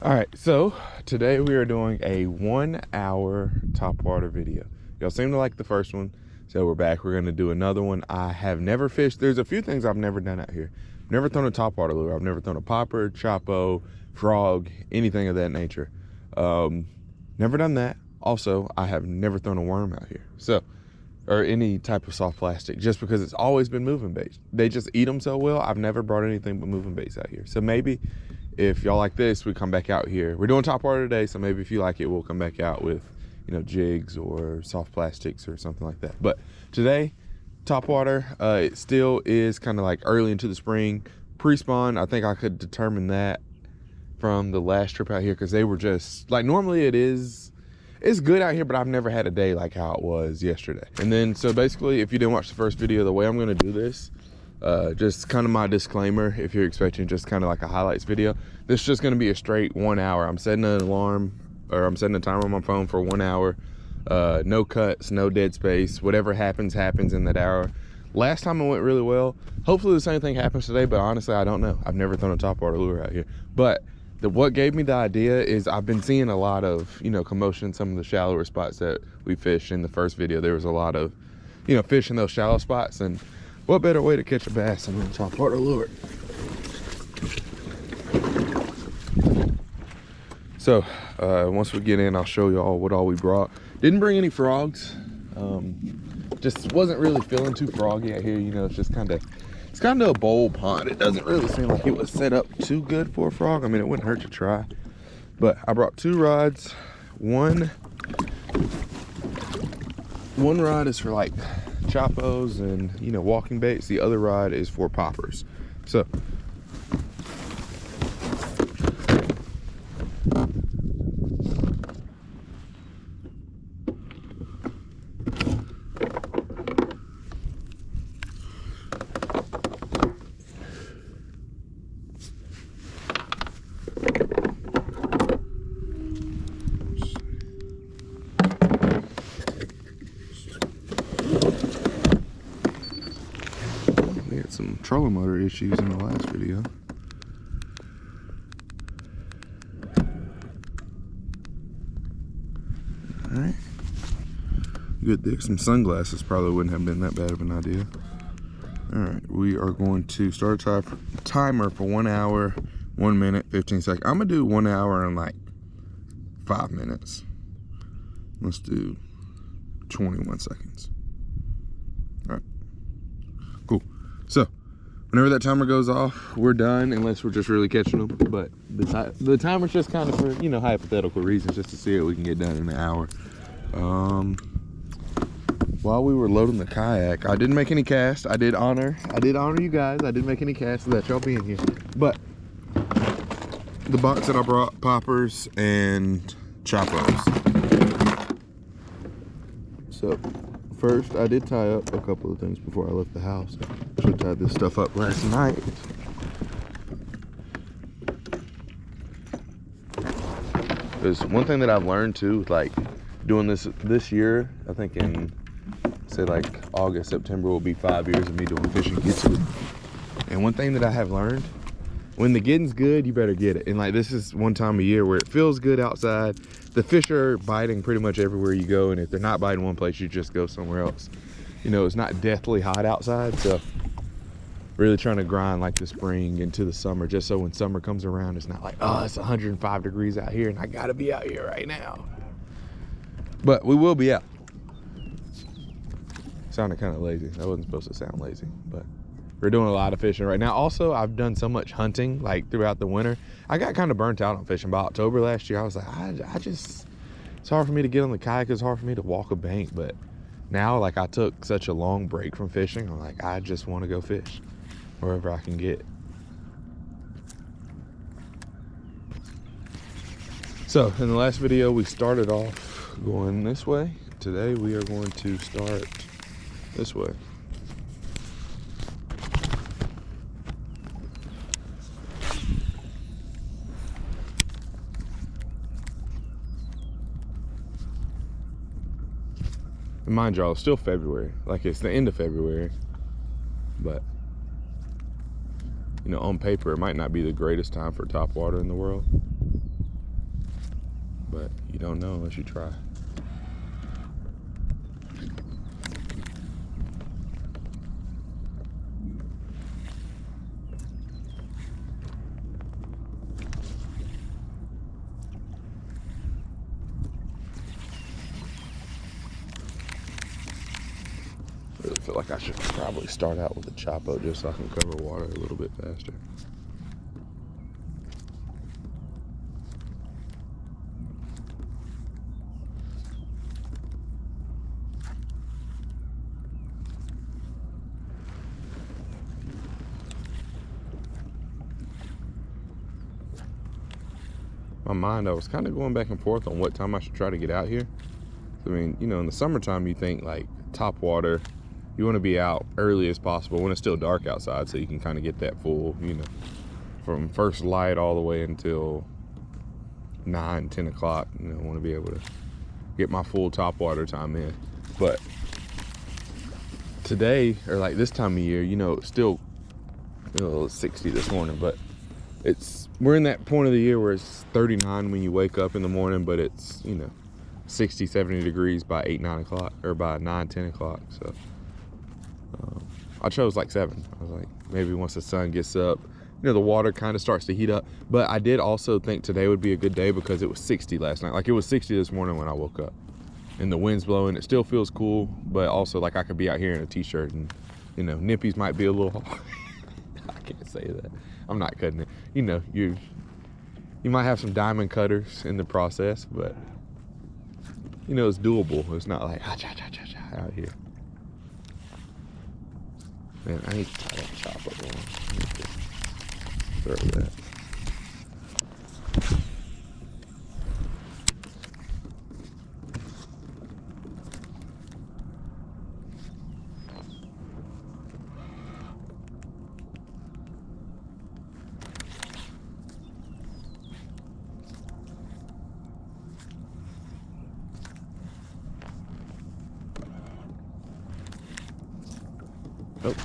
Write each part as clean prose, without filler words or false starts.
All right, so today we are doing a 1 hour topwater video. Y'all seem to like the first one, so we're back. We're gonna do another one. I have never fished. There's a few things I've never done out here. Never thrown a topwater lure. I've never thrown a popper, choppo, frog, anything of that nature. Never done that. Also, I have never thrown a worm out here. So, or any type of soft plastic, just because it's always been moving baits. They just eat them so well. I've never brought anything but moving baits out here. So maybe if y'all like this, we come back out here. We're doing topwater today, so maybe if you like it, we'll come back out with, you know, jigs or soft plastics or something like that. But today, topwater, it still is kind of like early into the spring. Pre-spawn, I think I could determine that from the last trip out here, because they were just, like, normally it's good out here, but I've never had a day like how it was yesterday. And then, so basically, if you didn't watch the first video, the way I'm gonna do this, just kind of my disclaimer, if you're expecting just kind of like a highlights video, this is just going to be a straight 1 hour. I'm setting an alarm, or I'm setting a timer on my phone for 1 hour. No cuts, no dead space. Whatever happens in that hour. Last time it went really well. Hopefully the same thing happens today, but honestly, I don't know. I've never thrown a topwater lure out here. But what gave me the idea is I've been seeing a lot of, you know, commotion in some of the shallower spots that we fished in the first video. There was a lot of, you know, fish in those shallow spots, and what better way to catch a bass than with a topwater lure? So once we get in, I'll show y'all what all we brought. Didn't bring any frogs. Just wasn't really feeling too froggy out here. You know, it's kind of a bowl pond. It doesn't really seem like it was set up too good for a frog. I mean, it wouldn't hurt to try. But I brought 2 rods. One rod is for like choppos and, you know, walking baits. The other rod is for poppers. So some trolling motor issues in the last video. All right, good there. Some sunglasses probably wouldn't have been that bad of an idea. All right, we are going to start a timer for 1 hour, 1 minute, 15 seconds. I'm gonna do 1 hour and like 5 minutes. Let's do 21 seconds. All right, cool. So whenever that timer goes off, we're done, unless we're just really catching them. But the timer's just kind of for, you know, hypothetical reasons, just to see what we can get done in an hour. While we were loading the kayak, I didn't make any casts. I did honor you guys. I didn't make any casts to let y'all be in here. But the box that I brought, poppers and choppos. So first, I did tie up a couple of things before I left the house. I should have tied this stuff up last night. There's one thing that I've learned too, like doing this year, I think in, say like August, September will be 5 years of me doing fishing YouTube. And one thing that I have learned, when the getting's good, you better get it. And like, this is one time of year where it feels good outside. The fish are biting pretty much everywhere you go, and if they're not biting one place, you just go somewhere else. You know, it's not deathly hot outside, so really trying to grind like the spring into the summer, just so when summer comes around, it's not like, oh, it's 105 degrees out here and I gotta be out here right now. But we will be out. Sounded kind of lazy. That wasn't supposed to sound lazy, but we're doing a lot of fishing right now. Also, I've done so much hunting like throughout the winter. I got kind of burnt out on fishing. By October last year, I was like, it's hard for me to get on the kayak. It's hard for me to walk a bank. But now, like, I took such a long break from fishing. I'm like, I just want to go fish wherever I can get. So in the last video, we started off going this way. Today, we are going to start this way. And mind y'all, it's still February. Like, it's the end of February. But, you know, on paper, it might not be the greatest time for topwater in the world. but you don't know unless you try. I really feel like I should probably start out with a choppo just so I can cover water a little bit faster. My mind, I was kind of going back and forth on what time I should try to get out here. I mean, you know, in the summertime, you think like Topwater, you want to be out early as possible when it's still dark outside, so you can kind of get that full, you know, from first light all the way until 9, 10 o'clock. You know, I want to be able to get my full Topwater time in. But today, or like this time of year, you know, it's still, you know, it's 60 this morning, but we're in that point of the year where it's 39 when you wake up in the morning, but it's, you know, 60, 70 degrees by 8, 9 o'clock, or by 9, 10 o'clock. So I chose like 7. I was like, maybe once the sun gets up, you know, the water kind of starts to heat up. But I did also think today would be a good day because it was 60 last night. Like, it was 60 this morning when I woke up, and the wind's blowing. It still feels cool, but also like I could be out here in a t-shirt, and, you know, nippies might be a little I can't say that. I'm not cutting it. You know, you might have some diamond cutters in the process, but, you know, it's doable. It's not like out here. Man, I need to tie that chop up on. Throw that. Oh,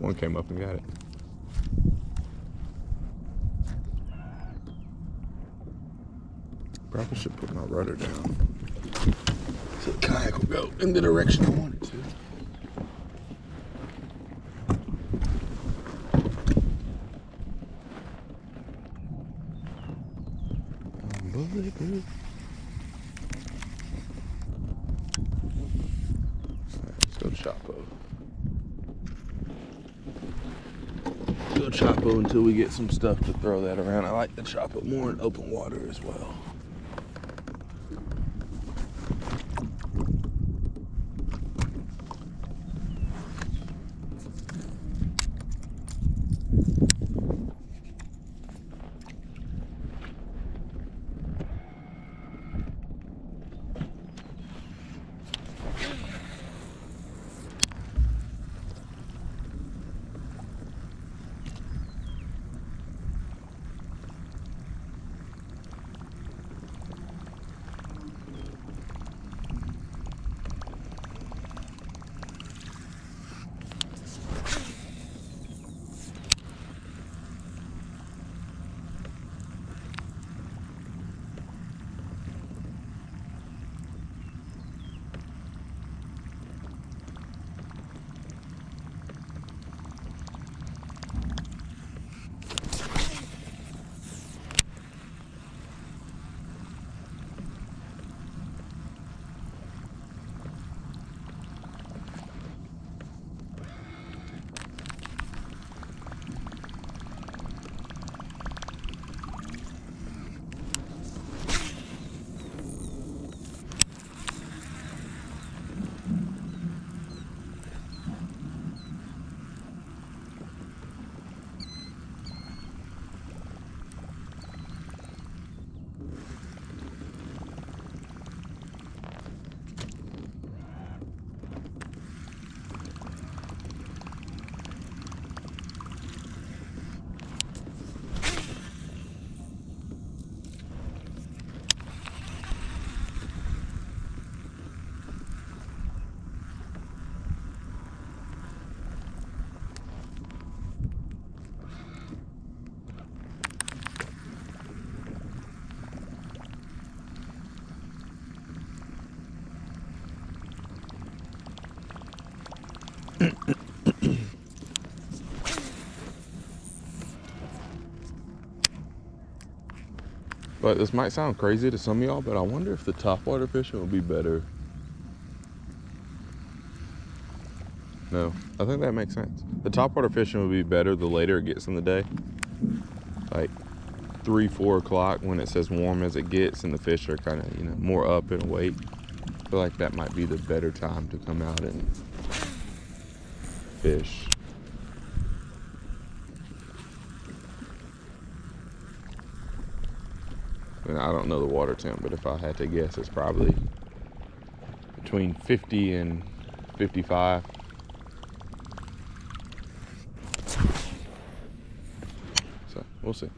one came up and got it. Probably should put my rudder down so the kayak will go in the direction I want it to. Bulletproof. Alright, let's go choppo. Go choppo until we get some stuff to throw that around. I like the choppo more in open water as well. But this might sound crazy to some of y'all, but I wonder if the topwater fishing would be better. No, I think that makes sense. The topwater fishing would be better the later it gets in the day. Like 3, 4 o'clock when it says warm as it gets and the fish are kind of, more up and awake. I feel like that might be the better time to come out and fish. And I don't know the water temp, but if I had to guess, it's probably between 50 and 55. So we'll see.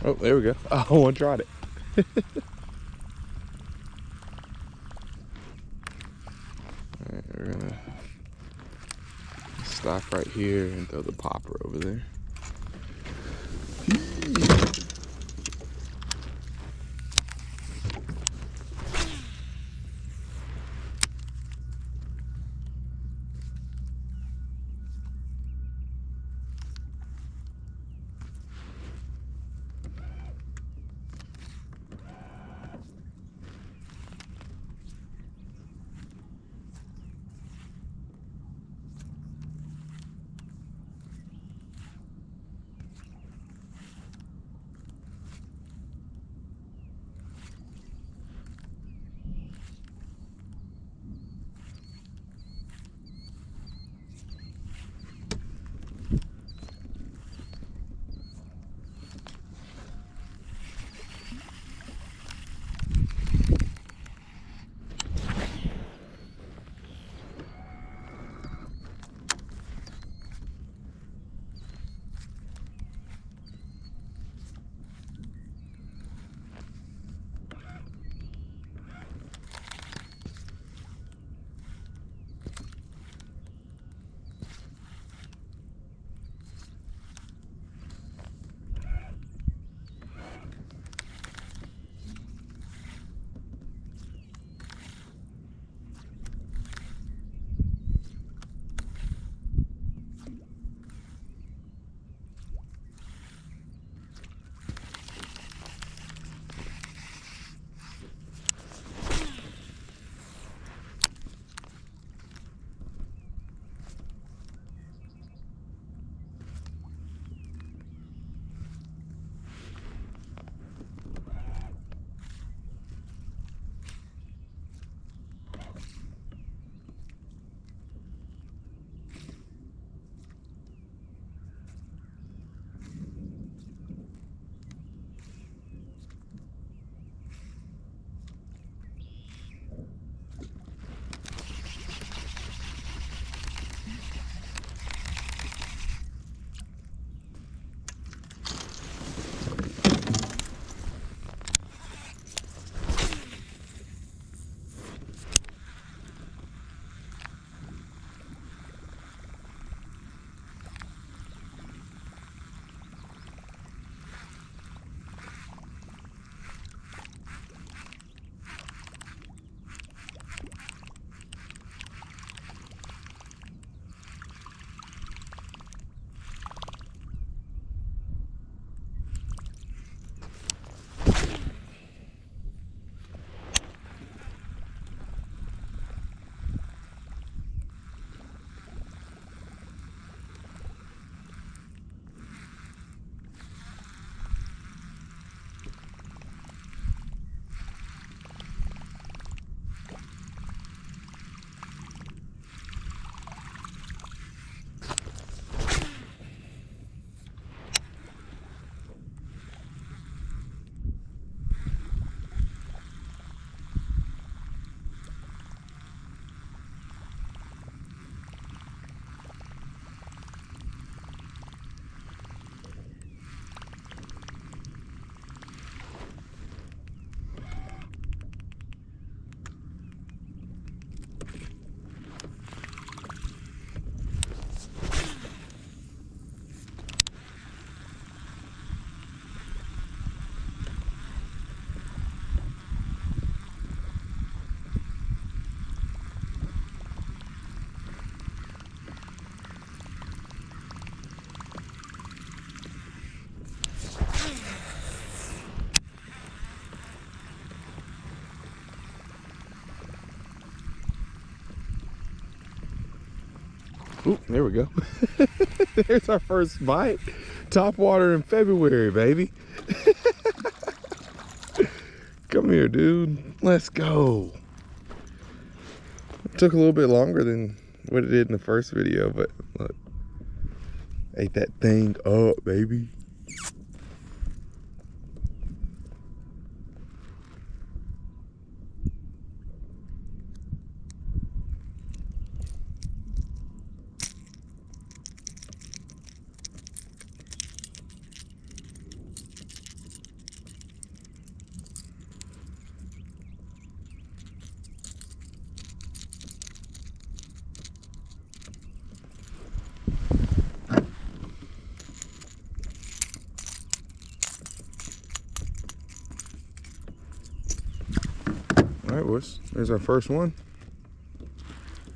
Oh, there we go. Oh, one tried it. Alright, we're gonna stop right here and throw the popper over there. Oop, there we go. There's our first bite. Top water in February, baby. Come here, dude. Let's go. It took a little bit longer than what it did in the first video, but look. Ate that thing up, baby. All right, boys, there's our first one.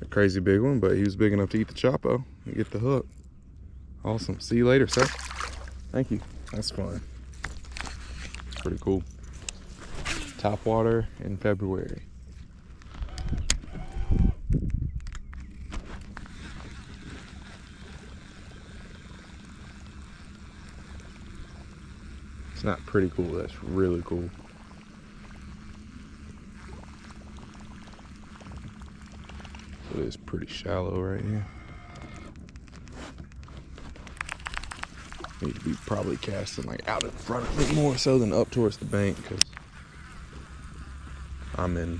A crazy big one, but he was big enough to eat the Chapo and get the hook. Awesome. See you later, sir. Thank you. That's fun. Pretty cool. Top water in February. It's not pretty cool, that's really cool. So it is pretty shallow right here. Need to be probably casting like out in front of me more so than up towards the bank, because I'm in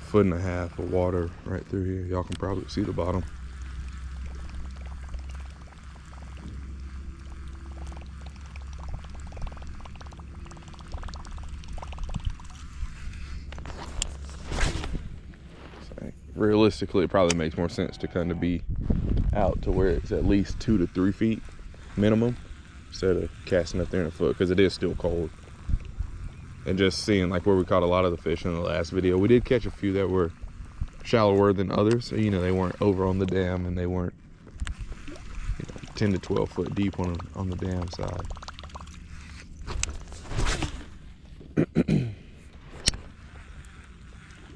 1.5 foot of water right through here. Y'all can probably see the bottom. Realistically, it probably makes more sense to kind of be out to where it's at least 2 to 3 feet minimum instead of casting up there in a foot, because it is still cold. And just seeing like where we caught a lot of the fish in the last video, we did catch a few that were shallower than others. So, you know, they weren't over on the dam and they weren't 10 to 12 foot deep on the dam side.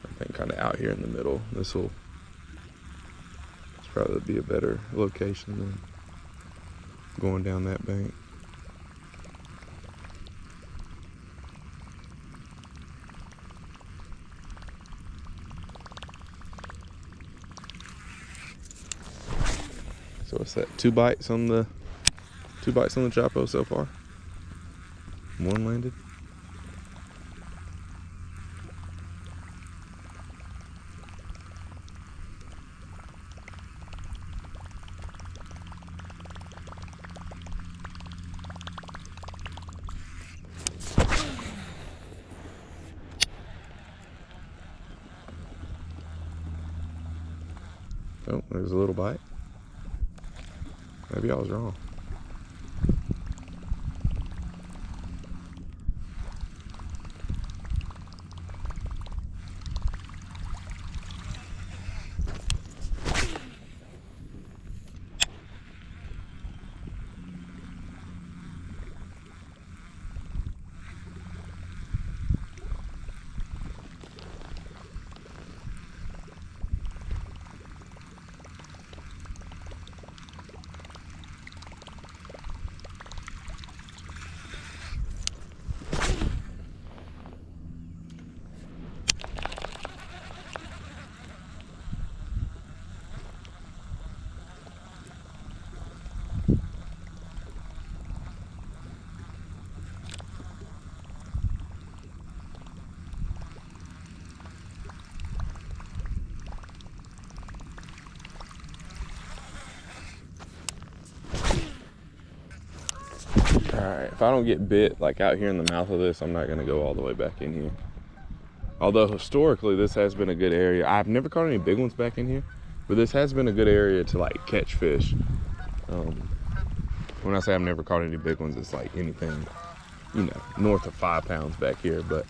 I think kind of out here in the middle, this will probably be a better location than going down that bank. So what's that? 2 bites on the Chapo so far. 1 landed. Oh, there's a little bite. Maybe I was wrong. Alright, if I don't get bit like out here in the mouth of this, I'm not going to go all the way back in here. Although historically this has been a good area. I've never caught any big ones back in here, but this has been a good area to like catch fish. When I say I've never caught any big ones, it's like anything, you know, north of 5 pounds back here. But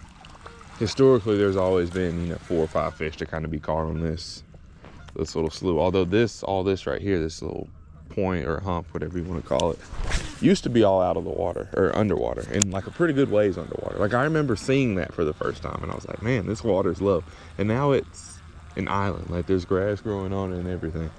historically there's always been, you know, 4 or 5 fish to kind of be caught on this little slough. Although all this right here, this little point or hump, whatever you want to call it, used to be all out of the water or underwater, and like a pretty good ways underwater. Like I remember seeing that for the first time and I was like, man, this water's low. And now it's an island, like there's grass growing on it and everything.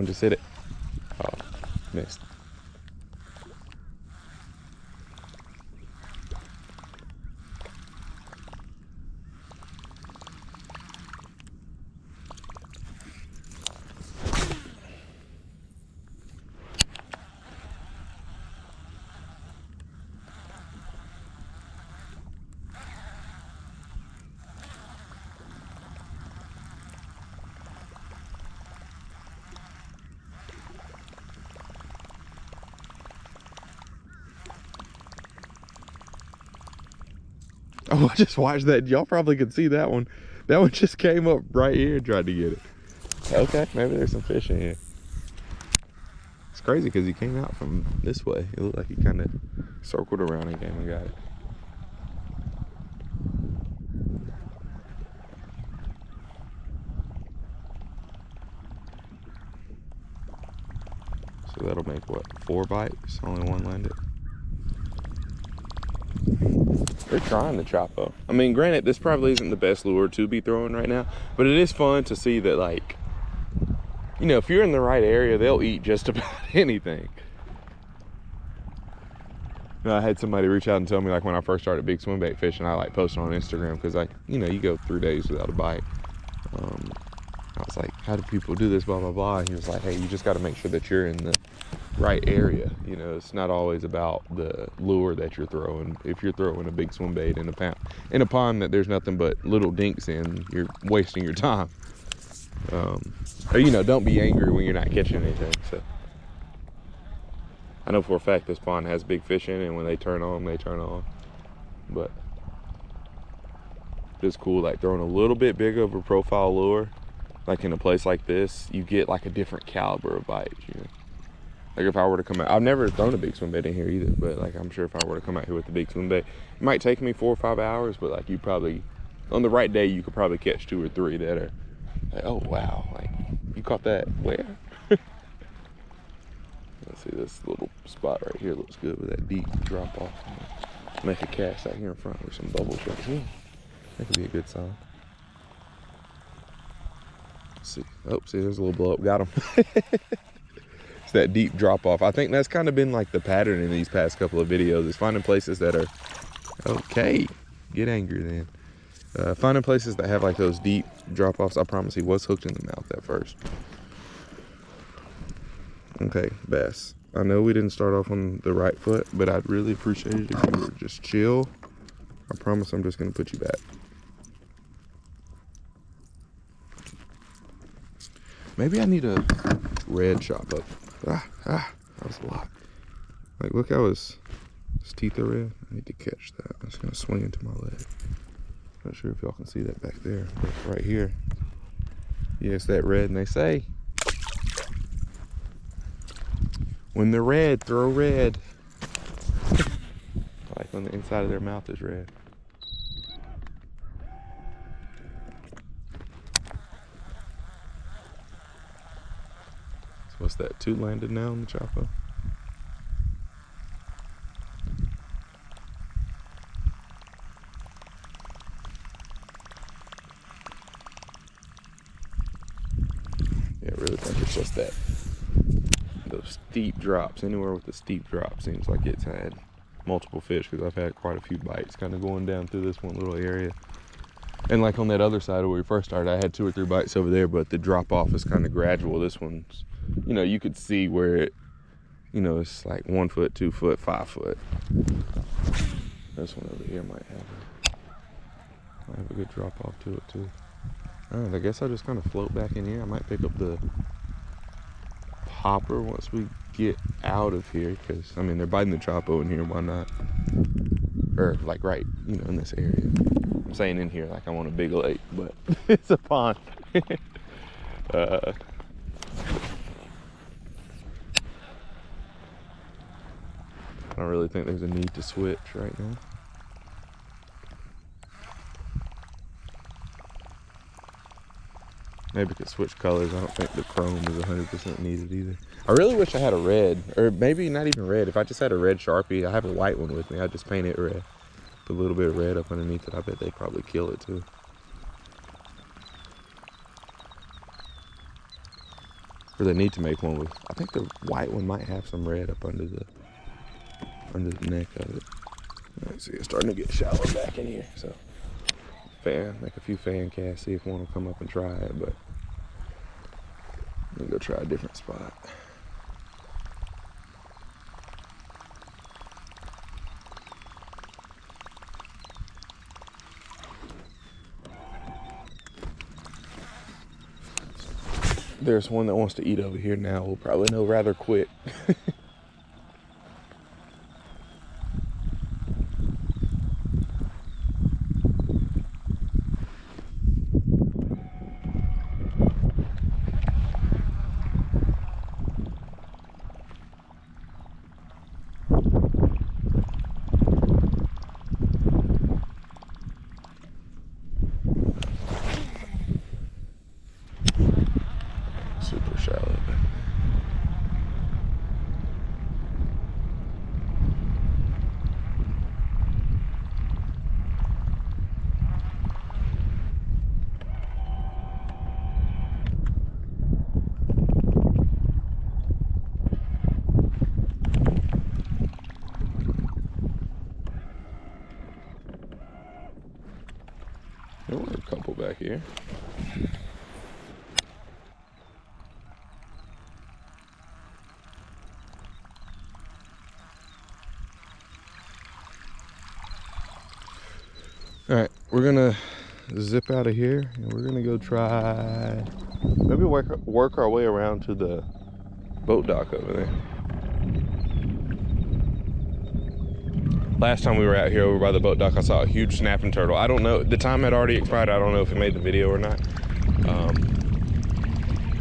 one, just hit it. Oh, missed. Oh, I just watched that. Y'all probably could see that one. That one just came up right here and tried to get it. Okay, maybe there's some fish in here. It's crazy because he came out from this way. It looked like he kind of circled around and came and got it. So that'll make what, 4 bites? Only one landed. They're trying the Chopo. I mean, granted, this probably isn't the best lure to be throwing right now, but it is fun to see that, like, you know, if you're in the right area, they'll eat just about anything. You know, I had somebody reach out and tell me, like, when I first started big swim bait fishing, I like posted on Instagram because, like, you know, you go 3 days without a bite. I was like, how do people do this, blah, blah, blah. And he was like, hey, you just got to make sure that you're in the right area. You know, it's not always about the lure that you're throwing. If you're throwing a big swim bait in a pond that there's nothing but little dinks in, you're wasting your time. Or, you know, don't be angry when you're not catching anything. So I know for a fact this pond has big fish in it, and when they turn on, they turn on. But it's cool, like throwing a little bit bigger of a profile lure, like in a place like this, you get like a different caliber of bites, you know. Like if I were to come out, I've never thrown a big swim bait in here either, but like I'm sure if I were to come out here with the big swim bait, it might take me 4 or 5 hours, but like you probably, on the right day, you could probably catch 2 or 3 that are like, oh wow, like you caught that where? Let's see, this little spot right here looks good with that deep drop off. Make a cast out here in front with some bubble sharks. Yeah, that could be a good sign. Let's see, oh, see, there's a little blow up, got him. It's that deep drop off. I think that's kind of been like the pattern in these past couple of videos, is finding places that are, okay, get angry then. Finding places that have like those deep drop offs. I promise he was hooked in the mouth at first. Okay, bass. I know we didn't start off on the right foot, but I'd really appreciate it if you were just chill. I promise I'm just gonna put you back. Maybe I need a red chop up. That was a lot. Like, look how his teeth are red. I need to catch that. I'm just gonna swing into my leg. Not sure if y'all can see that back there, but right here. Yeah, it's that red, and they say, when they're red, throw red. Like when the inside of their mouth is red. So what's that, 2 landed now on the Chopo? Yeah, I really think it's just that. Those steep drops, anywhere with the steep drop seems like it's had multiple fish, because I've had quite a few bites kind of going down through this one little area. And like on that other side where we first started, I had 2 or 3 bites over there, but the drop off is kind of gradual. This one's, you know, you could see where it, you know, it's like 1 foot, 2 foot, 5 foot. This one over here might have a good drop off to it too. All right, I guess I'll just kind of float back in here. I might pick up the popper once we get out of here, because I mean they're biting the Chopo in here, why not? Or like right, you know, in this area. I'm saying in here like I'm on a big lake, but it's a pond. I don't really think there's a need to switch right now. Maybe we could switch colors. I don't think the chrome is 100% needed either. I really wish I had a red, or maybe not even red. If I just had a red Sharpie, I have a white one with me. I'd just paint it red. Put a little bit of red up underneath it. I bet they'd probably kill it too. or they need to make one with. I think the white one might have some red up under the neck of it. Let's see, it's starting to get shallow back in here. So make a few fan casts, see if one will come up and try it. But let me go try a different spot. There's one that wants to eat over here now. We'll probably know rather quick. Super shallow. There were a couple back here. All right, we're gonna zip out of here and we're gonna go try, maybe work our way around to the boat dock over there. Last time we were out here over by the boat dock, I saw a huge snapping turtle. I don't know, the time had already expired. I don't know if it made the video or not.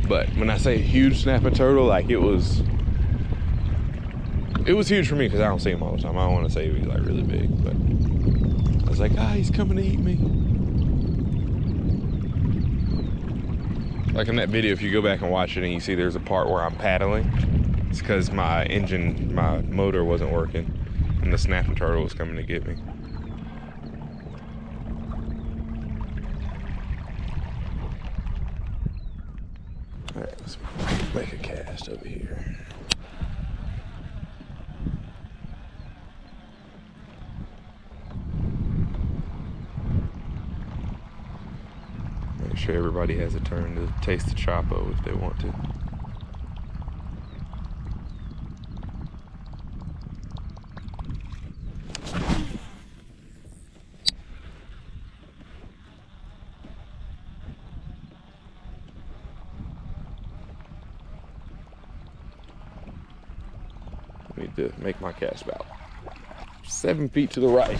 But when I say huge snapping turtle, like it was huge for me because I don't see him all the time. I don't want to say he was like really big, but I was like, he's coming to eat me. Like in that video, if you go back and watch it and you see there's a part where I'm paddling, it's because my motor wasn't working and the snapping turtle was coming to get me. All right, let's make a cast over here. Make sure everybody has a turn to taste the Chapo if they want to. I need to make my cast about 7 feet to the right.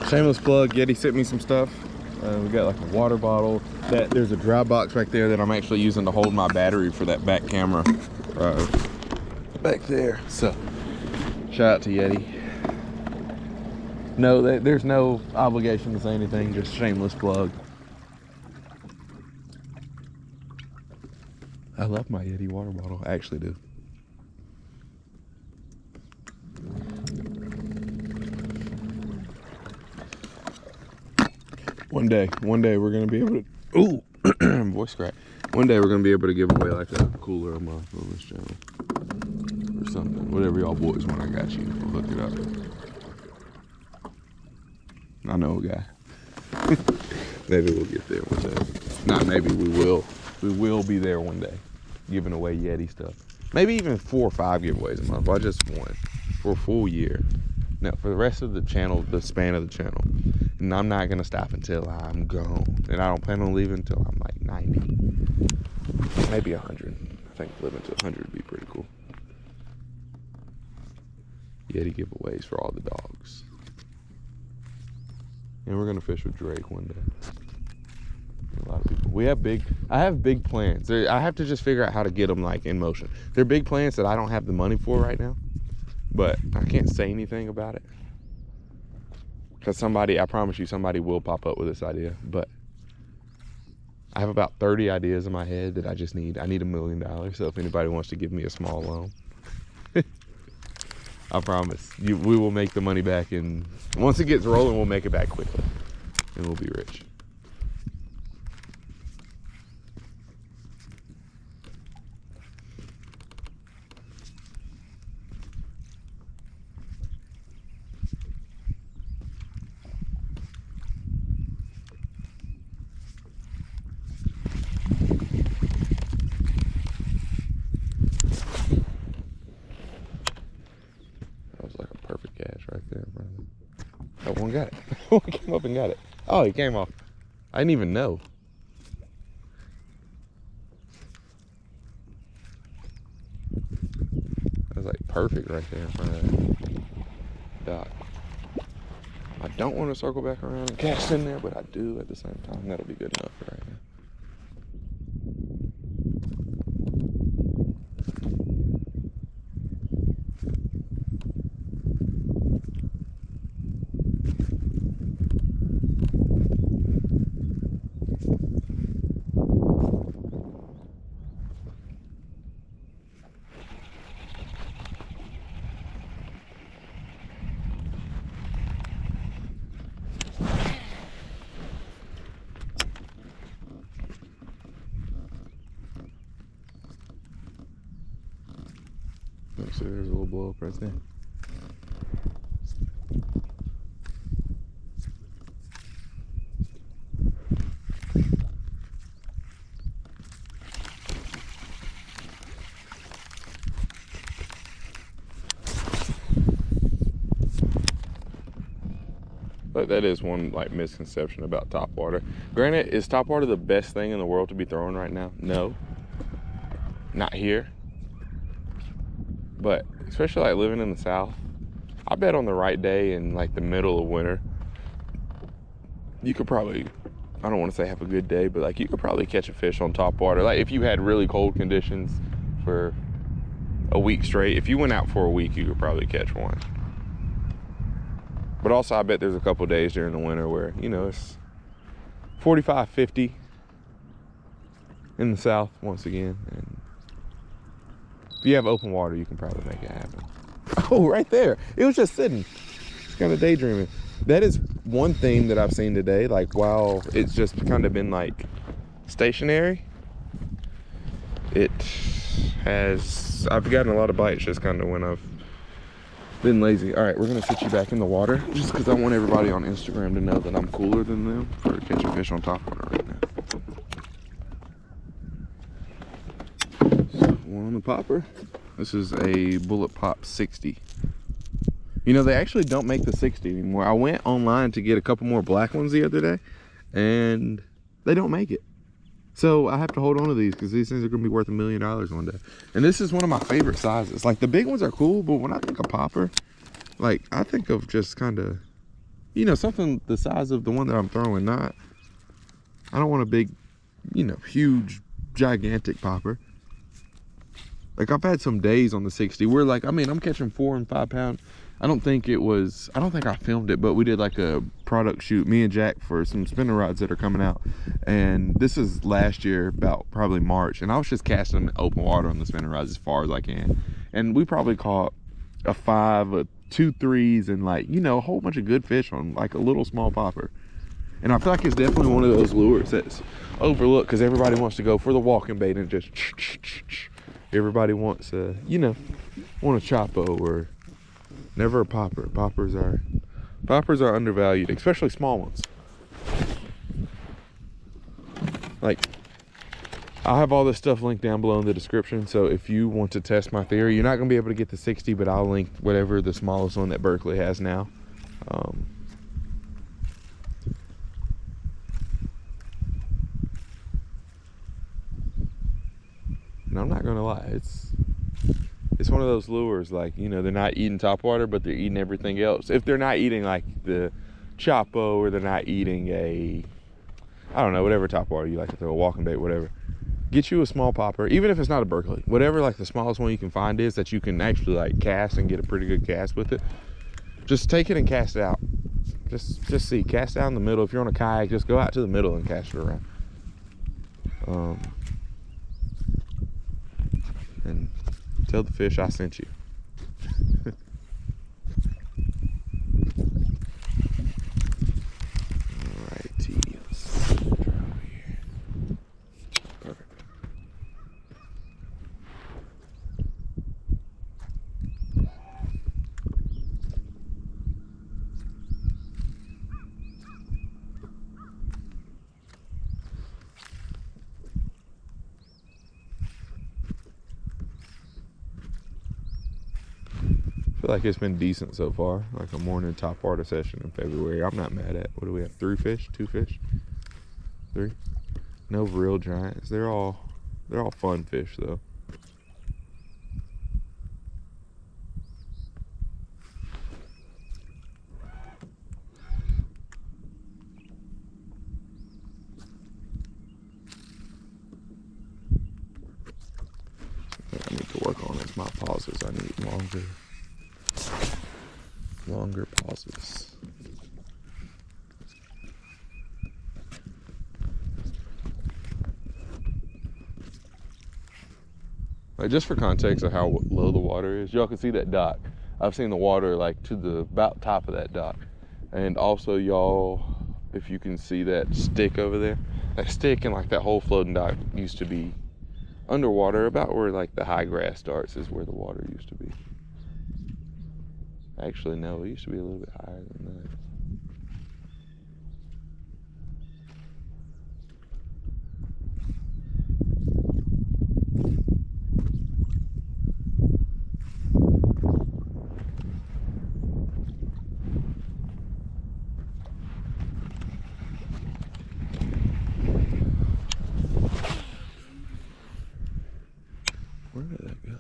Shameless plug, Yeti sent me some stuff. We got like a water bottle. There's a dry box back there that I'm actually using to hold my battery for that back camera back there. So shout out to Yeti. No, there's no obligation to say anything, just shameless plug. I love my Yeti water bottle. I actually do. One day we're gonna be able to. Ooh, voice crack. One day we're gonna be able to give away like a cooler a month on this channel or something. Whatever y'all boys want, I got you. We'll hook it up. I know a guy. Maybe we'll get there one day. Not maybe, we will. We will be there one day, giving away Yeti stuff. Maybe even 4 or 5 giveaways a month. Well, just one for a full year. No, for the rest of the channel, the span of the channel. And I'm not gonna stop until I'm gone. And I don't plan on leaving until I'm like 90. Maybe 100. I think living to 100 would be pretty cool. Yeti giveaways for all the dogs. And we're gonna fish with Drake one day. A lot of people. I have big plans. I have to just figure out how to get them like in motion. They're big plans that I don't have the money for right now. But I can't say anything about it. Because I promise you, somebody will pop up with this idea. But I have about 30 ideas in my head that I need $1 million. So if anybody wants to give me a small loan, I promise we will make the money back. And once it gets rolling, we'll make it back quickly. And we'll be rich. That one got it. One came up and got it. Oh, he came off. I didn't even know. That was like perfect right there in front of that dock. I don't want to circle back around and cast in there, but I do at the same time. That'll be good enough for right now. See, there's a little blow up right there. But that is one like misconception about Topwater. Granted, is Topwater the best thing in the world to be throwing right now? No, not here. But especially like living in the South, I bet on the right day in like the middle of winter, you could probably, I don't want to say have a good day, but like you could probably catch a fish on Topwater. Like if you had really cold conditions for a week straight, if you went out for a week, you could probably catch one. But also I bet there's a couple days during the winter where, you know, it's 45, 50 in the South once again. And if you have open water, you can probably make it happen. Oh, right there. It was just sitting. It's kind of daydreaming. That is one thing that I've seen today. Like, while it's just kind of been like stationary, I've gotten a lot of bites just kind of when I've been lazy. All right, we're gonna sit you back in the water just because I want everybody on Instagram to know that I'm cooler than them for catching fish on Topwater right now. So, one on the popper. This is a Bullet Pop 60. You know, they actually don't make the 60 anymore. I went online to get a couple more black ones the other day, and they don't make it. So I have to hold on to these because these things are going to be worth $1 million one day. And this is one of my favorite sizes. Like, the big ones are cool, but when I think of popper, like, I think of just kind of, you know, something the size of the one that I'm throwing. I don't want a big, you know, huge, gigantic popper. Like, I've had some days on the 60 where, like, I mean, I'm catching 4 and 5 pound I don't think I filmed it, but we did like a product shoot, me and Jack, for some spinner rods that are coming out. And this is last year, about probably March, and I was just casting them in open water on the spinner rods as far as I can. And we probably caught a 5, a 2 3s, and like, you know, a whole bunch of good fish on like a little small popper. And I feel like it's definitely one of those lures that's overlooked because everybody wants to go for the walking bait and just everybody wants a, you know, want a choppo or never a popper. Poppers are undervalued, especially small ones. Like, I'll have all this stuff linked down below in the description, so if you want to test my theory, you're not going to be able to get the 60, but I'll link whatever the smallest one that Berkeley has now. And I'm not going to lie, it's one of those lures, like, you know, they're not eating topwater, but they're eating everything else. If they're not eating like the choppo, or they're not eating a, I don't know, whatever topwater you like to throw, a walking bait, whatever, get you a small popper, even if it's not a Berkeley, whatever like the smallest one you can find is that you can actually like cast and get a pretty good cast with it. Just take it and cast it out. Just see, cast it out in the middle. If you're on a kayak, just go out to the middle and cast it around. And tell the fish I sent you. Alrighty, let's try over here. Perfect. I feel like it's been decent so far, like a morning topwater session in February. I'm not mad at. What do we have? 3 fish? 2 fish? 3? No real giants. They're all fun fish though. I need to work on is my pauses. I need longer pauses. Like, just for context of how low the water is, y'all can see that dock. I've seen the water like to the about top of that dock. And also, y'all, if you can see that stick over there, that stick and like that whole floating dock used to be underwater. About where like the high grass starts is where the water used to be. Actually, no, it used to be a little bit higher than that. Where did that go?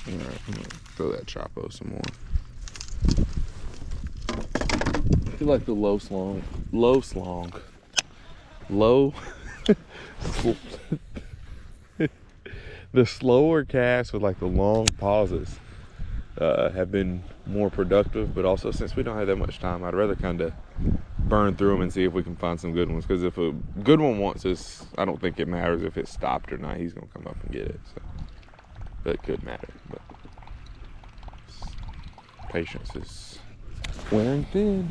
All right, I'm gonna throw that choppo some more. I feel like the the slower casts with like the long pauses have been more productive, but also since we don't have that much time, I'd rather kind of burn through them and see if we can find some good ones, because if a good one wants us, I don't think it matters if it's stopped or not. He's gonna come up and get it. So but could matter. But patience is wearing thin.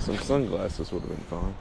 Some sunglasses would have been fine.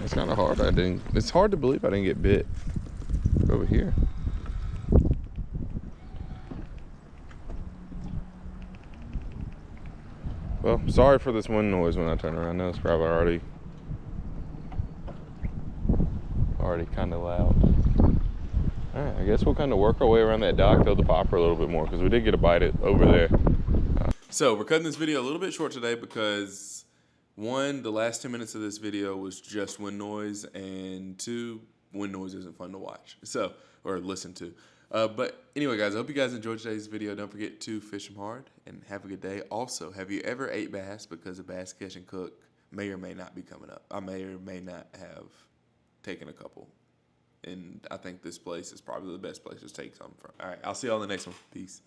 It's kind of hard. It's hard to believe I didn't get bit over here. Well, sorry for this wind noise when I turn around. Now it's probably already kind of loud. All right, I guess we'll kind of work our way around that dock, throw the popper a little bit more, because we did get a bite over there. So we're cutting this video a little bit short today because, one, the last 10 minutes of this video was just wind noise, and two, wind noise isn't fun to watch, or listen to. But anyway, guys, I hope you guys enjoyed today's video. Don't forget to fish them hard and have a good day. Also, have you ever ate bass? Because a bass catch and cook may or may not be coming up. I may or may not have taken a couple. And I think this place is probably the best place to take some from. All right, I'll see y'all in the next one. Peace.